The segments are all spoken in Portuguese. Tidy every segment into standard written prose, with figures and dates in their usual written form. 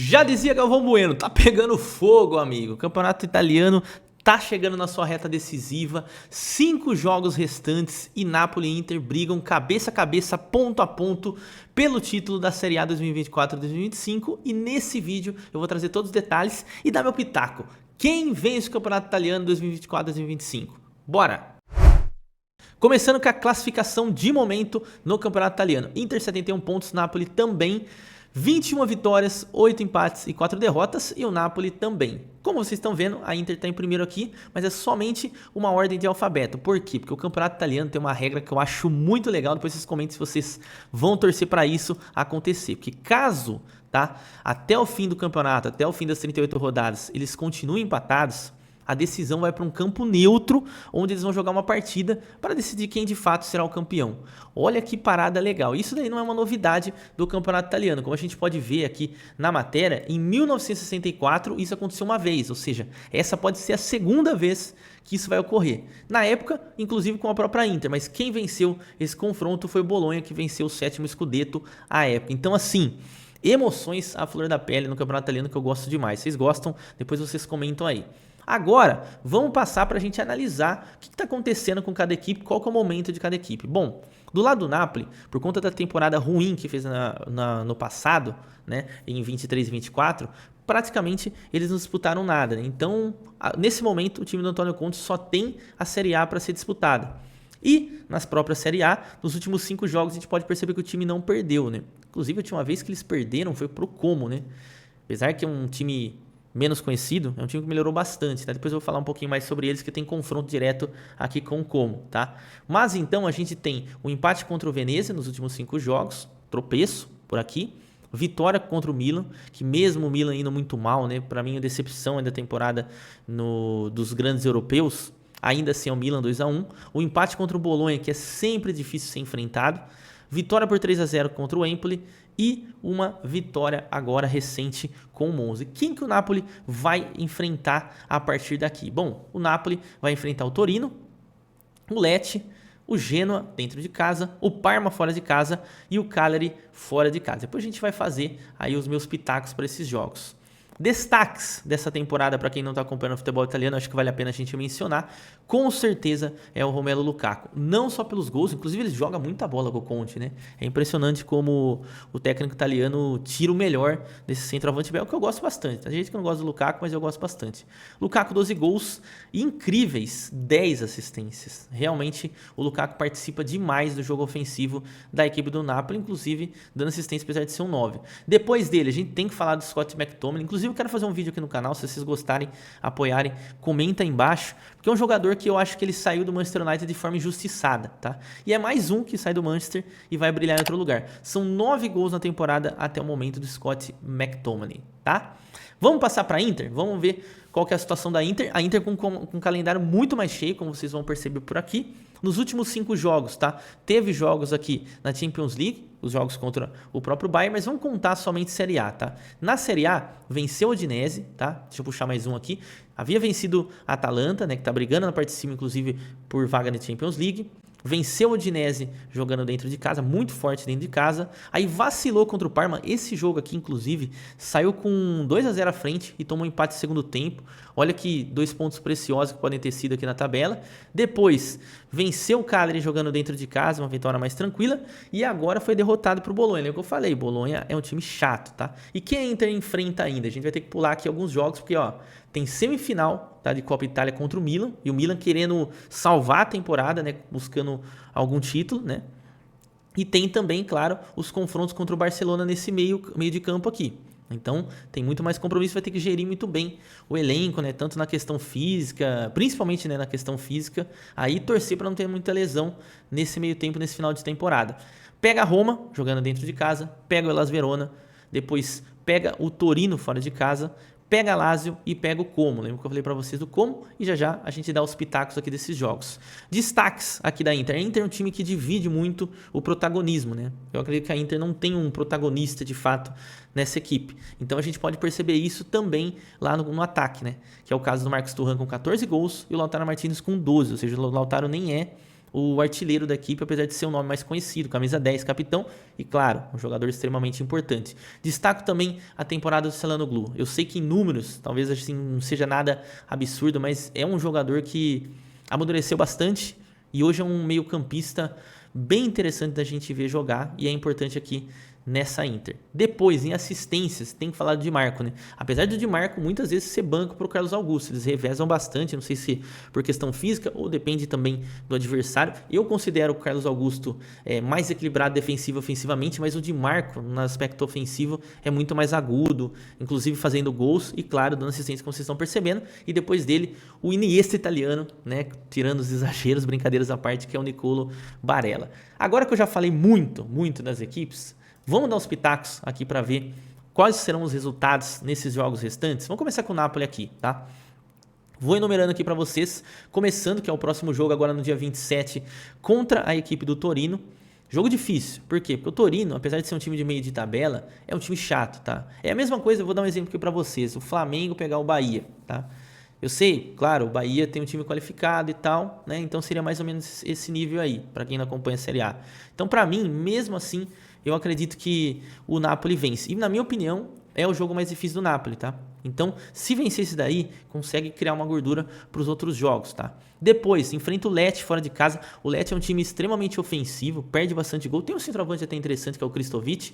Já dizia Galvão Bueno, tá pegando fogo, amigo. O campeonato italiano tá chegando na sua reta decisiva. 5 jogos restantes e Napoli e Inter brigam cabeça a cabeça, ponto a ponto, pelo título da Série A 2024-2025. E nesse vídeo eu vou trazer todos os detalhes e dar meu pitaco. Quem vence o campeonato italiano 2024-2025? Bora! Começando com a classificação de momento no campeonato italiano. Inter 71 pontos, Napoli também. 21 vitórias, 8 empates e 4 derrotas, e o Napoli também. Como vocês estão vendo, a Inter está em primeiro aqui, mas é somente uma ordem de alfabeto. Por quê? Porque o campeonato italiano tem uma regra que eu acho muito legal, depois vocês comentem se vocês vão torcer para isso acontecer. Porque caso, tá, até o fim do campeonato, até o fim das 38 rodadas, eles continuem empatados, a decisão vai para um campo neutro, onde eles vão jogar uma partida para decidir quem de fato será o campeão. Olha que parada legal. Isso daí não é uma novidade do campeonato italiano. Como a gente pode ver aqui na matéria, em 1964 isso aconteceu uma vez, ou seja, essa pode ser a segunda vez que isso vai ocorrer. Na época, inclusive com a própria Inter, mas quem venceu esse confronto foi o Bolonha, que venceu o 7º Scudetto à época. Então assim, emoções à flor da pele no campeonato italiano que eu gosto demais. Vocês gostam? Depois vocês comentam aí. Agora, vamos passar para a gente analisar o que está acontecendo com cada equipe, qual que é o momento de cada equipe. Bom, do lado do Napoli, por conta da temporada ruim que fez no passado, né, em 23 e 24, praticamente eles não disputaram nada. Né? Então, nesse momento, o time do Antônio Conte só tem a Série A para ser disputada. E nas próprias Série A, nos últimos 5 jogos, a gente pode perceber que o time não perdeu. Né? Inclusive, a última vez que eles perderam foi pro Como, né? Apesar que é um time menos conhecido, é um time que melhorou bastante, tá? Depois eu vou falar um pouquinho mais sobre eles, que tem confronto direto aqui com o Como, tá? Mas então a gente tem o empate contra o Venezia nos últimos 5 jogos, tropeço por aqui, vitória contra o Milan, que mesmo o Milan indo muito mal, né? Para mim a decepção da temporada dos grandes europeus, ainda assim é o Milan 2-1, o empate contra o Bolonha, que é sempre difícil ser enfrentado, vitória por 3-0 contra o Empoli e uma vitória agora recente com o Monza. Quem que o Napoli vai enfrentar a partir daqui? Bom, o Napoli vai enfrentar o Torino, o Lecce, o Genoa dentro de casa, o Parma fora de casa e o Cagliari fora de casa. Depois a gente vai fazer aí os meus pitacos para esses jogos. Destaques dessa temporada, para quem não está acompanhando o futebol italiano, acho que vale a pena a gente mencionar, com certeza é o Romelu Lukaku, não só pelos gols, inclusive ele joga muita bola com o Conte, né? É impressionante como o técnico italiano tira o melhor desse centroavante belga, que eu gosto bastante. Tem gente que não gosta do Lukaku, mas eu gosto bastante. Lukaku, 12 gols, incríveis, 10 assistências. Realmente o Lukaku participa demais do jogo ofensivo da equipe do Napoli, inclusive dando assistência apesar de ser um 9. Depois dele, a gente tem que falar do Scott McTominay, inclusive eu quero fazer um vídeo aqui no canal, se vocês gostarem, apoiarem, comenta aí embaixo, porque é um jogador que eu acho que ele saiu do Manchester United de forma injustiçada, tá? E é mais um que sai do Manchester e vai brilhar em outro lugar. São 9 gols na temporada até o momento do Scott McTominay, tá? Vamos passar para a Inter? Vamos ver qual que é a situação da Inter. A Inter com um calendário muito mais cheio, como vocês vão perceber por aqui. Nos últimos 5 jogos, tá? Teve jogos aqui na Champions League, os jogos contra o próprio Bayern, mas vamos contar somente Série A, tá? Na Série A, venceu o Udinese, tá? Deixa eu puxar mais um aqui. Havia vencido a Atalanta, né, que tá brigando na parte de cima, inclusive, por vaga na Champions League. Venceu o Udinese jogando dentro de casa, muito forte dentro de casa. Aí vacilou contra o Parma. Esse jogo aqui, inclusive, saiu com 2-0 à frente e tomou um empate no segundo tempo. Olha que 2 pontos preciosos que podem ter sido aqui na tabela. Depois, venceu o Cagliari jogando dentro de casa, uma vitória mais tranquila. E agora foi derrotado para o Bolonha. É o que eu falei, Bolonha é um time chato, tá? E quem a Inter enfrenta ainda? A gente vai ter que pular aqui alguns jogos, porque ó, tem semifinal, tá, de Copa Itália contra o Milan. E o Milan querendo salvar a temporada, né, buscando algum título, né? E tem também, claro, os confrontos contra o Barcelona nesse meio de campo aqui. Então, tem muito mais compromisso, vai ter que gerir muito bem o elenco, né? Tanto na questão física, principalmente, né, na questão física, aí torcer para não ter muita lesão nesse meio tempo, nesse final de temporada. Pega a Roma, jogando dentro de casa, pega o Hellas Verona, depois pega o Torino fora de casa, pega a Lazio e pega o Como. Lembra que eu falei para vocês do Como? E já a gente dá os pitacos aqui desses jogos. Destaques aqui da Inter. A Inter é um time que divide muito o protagonismo, né? Eu acredito que a Inter não tem um protagonista de fato nessa equipe. Então a gente pode perceber isso também lá no ataque, né? Que é o caso do Marcos Thuram com 14 gols e o Lautaro Martinez com 12. Ou seja, o Lautaro nem é o artilheiro da equipe, apesar de ser um nome mais conhecido, camisa 10, capitão, e claro, um jogador extremamente importante. Destaco também a temporada do Çalhanoğlu. Eu sei que em números, talvez assim não seja nada absurdo, mas é um jogador que amadureceu bastante e hoje é um meio-campista bem interessante da gente ver jogar e é importante aqui nessa Inter. Depois, em assistências, tem que falar do Di Marco, né? Apesar do Di Marco muitas vezes ser banco para o Carlos Augusto, eles revezam bastante, não sei se por questão física ou depende também do adversário. Eu considero o Carlos Augusto mais equilibrado defensivo e ofensivamente, mas o Di Marco, no aspecto ofensivo, é muito mais agudo, inclusive fazendo gols e, claro, dando assistência, como vocês estão percebendo. E depois dele, o Iniesta italiano, né? Tirando os exageros, brincadeiras à parte, que é o Nicolo Barella. Agora que eu já falei muito das equipes, vamos dar os pitacos aqui para ver quais serão os resultados nesses jogos restantes. Vamos começar com o Napoli aqui, tá? Vou enumerando aqui para vocês, começando, que é o próximo jogo agora no dia 27, contra a equipe do Torino. Jogo difícil, por quê? Porque o Torino, apesar de ser um time de meio de tabela, é um time chato, tá? É a mesma coisa, eu vou dar um exemplo aqui para vocês, o Flamengo pegar o Bahia, tá? Eu sei, claro, o Bahia tem um time qualificado e tal, né? Então seria mais ou menos esse nível aí, para quem não acompanha a Série A. Então, para mim, mesmo assim, eu acredito que o Napoli vence. E, na minha opinião, é o jogo mais difícil do Napoli, tá? Então, se vencer esse daí, consegue criar uma gordura para os outros jogos, tá? Depois, enfrenta o Lecce fora de casa. O Lecce é um time extremamente ofensivo, perde bastante gol. Tem um centroavante até interessante, que é o Kristovic.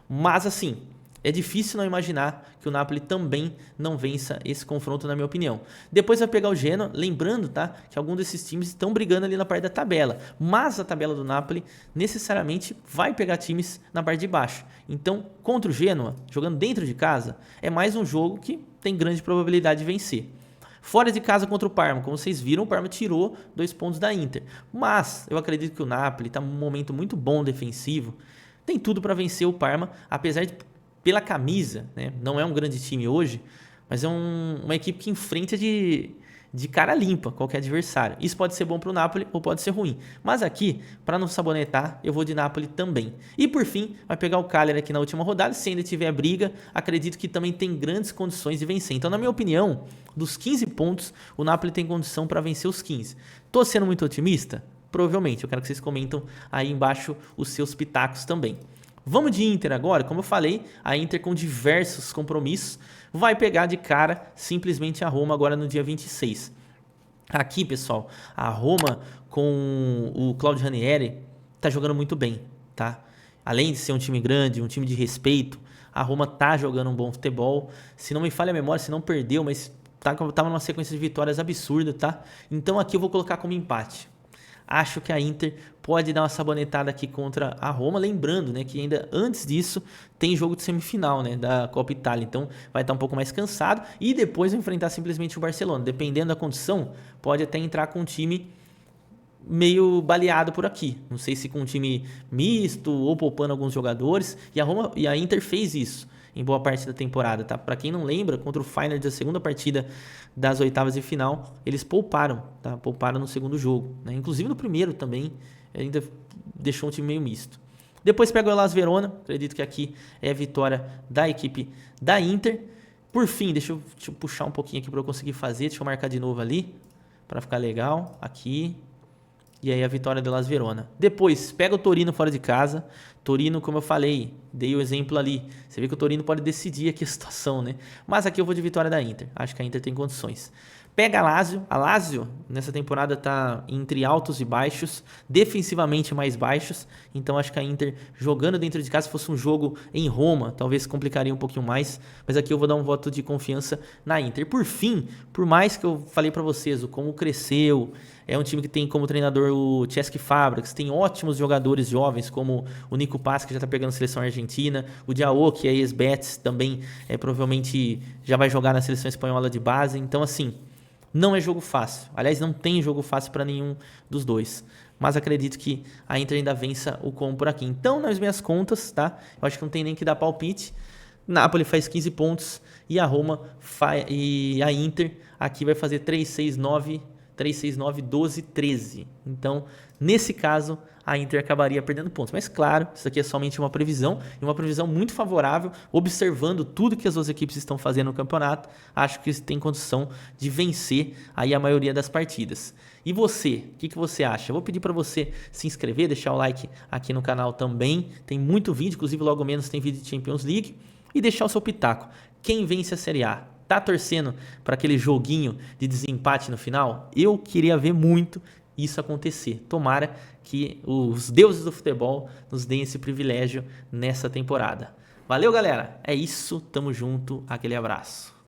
Mas, assim, é difícil não imaginar que o Napoli também não vença esse confronto, na minha opinião. Depois vai pegar o Genoa, lembrando, tá, que alguns desses times estão brigando ali na parte da tabela, mas a tabela do Napoli necessariamente vai pegar times na parte de baixo. Então, contra o Genoa, jogando dentro de casa, é mais um jogo que tem grande probabilidade de vencer. Fora de casa contra o Parma, como vocês viram, o Parma tirou 2 pontos da Inter. Mas eu acredito que o Napoli está num momento muito bom defensivo, tem tudo para vencer o Parma, apesar de pela camisa, né? Não é um grande time hoje, mas é uma equipe que enfrenta de cara limpa qualquer adversário. Isso pode ser bom para o Napoli ou pode ser ruim. Mas aqui, para não sabonetar, eu vou de Napoli também. E por fim, vai pegar o Cagliari aqui na última rodada. Se ainda tiver briga, acredito que também tem grandes condições de vencer. Então, na minha opinião, dos 15 pontos, o Napoli tem condição para vencer os 15. Tô sendo muito otimista? Provavelmente. Eu quero que vocês comentem aí embaixo os seus pitacos também. Vamos de Inter agora, como eu falei, a Inter com diversos compromissos vai pegar de cara simplesmente a Roma agora no dia 26. Aqui, pessoal, a Roma com o Claudio Ranieri tá jogando muito bem, tá? Além de ser um time grande, um time de respeito, a Roma tá jogando um bom futebol. Se não me falha a memória, se não perdeu, mas tava numa sequência de vitórias absurda, tá? Então aqui eu vou colocar como empate. Acho que a Inter pode dar uma sabonetada aqui contra a Roma, lembrando, né, que ainda antes disso tem jogo de semifinal, né, da Copa Itália, então vai estar um pouco mais cansado e depois vai enfrentar simplesmente o Barcelona. Dependendo da condição, pode até entrar com um time meio baleado por aqui, não sei se com um time misto ou poupando alguns jogadores, e a Inter fez isso em boa parte da temporada, tá? Para quem não lembra, contra o Feyenoord da segunda partida das oitavas de final, eles pouparam, tá? Pouparam no segundo jogo, né? Inclusive no primeiro também, ainda deixou um time meio misto. Depois pega o Hellas Verona, acredito que aqui é a vitória da equipe da Inter. Por fim, deixa eu puxar um pouquinho aqui para eu conseguir fazer, deixa eu marcar de novo ali, para ficar legal, aqui. E aí a vitória do Hellas Verona. Depois, pega o Torino fora de casa. Torino, como eu falei, dei o exemplo ali. Você vê que o Torino pode decidir aqui a situação, né? Mas aqui eu vou de vitória da Inter. Acho que a Inter tem condições. Pega a Lazio. A Lazio, nessa temporada, tá entre altos e baixos. Defensivamente mais baixos. Então acho que a Inter, jogando dentro de casa, se fosse um jogo em Roma, talvez complicaria um pouquinho mais. Mas aqui eu vou dar um voto de confiança na Inter. Por fim, por mais que eu falei para vocês, o como cresceu... É um time que tem como treinador o Cesc Fábregas, tem ótimos jogadores jovens, como o Nico Paz, que já está pegando a seleção argentina, o Diao, que é ex-Betis, também provavelmente já vai jogar na seleção espanhola de base. Então, assim, não é jogo fácil. Aliás, não tem jogo fácil para nenhum dos dois. Mas acredito que a Inter ainda vença o Como por aqui. Então, nas minhas contas, tá? Eu acho que não tem nem que dar palpite. Napoli faz 15 pontos e a Roma e a Inter aqui vai fazer 3, 6, 9... 3, 6, 9, 12, 13. Então, nesse caso, a Inter acabaria perdendo pontos. Mas claro, isso aqui é somente uma previsão, e uma previsão muito favorável, observando tudo que as duas equipes estão fazendo no campeonato, acho que tem condição de vencer aí a maioria das partidas. E você, o que você acha? Eu vou pedir para você se inscrever, deixar o like aqui no canal também, tem muito vídeo, inclusive logo menos tem vídeo de Champions League, e deixar o seu pitaco. Quem vence a Série A? Tá torcendo para aquele joguinho de desempate no final? Eu queria ver muito isso acontecer. Tomara que os deuses do futebol nos deem esse privilégio nessa temporada. Valeu, galera. É isso. Tamo junto. Aquele abraço.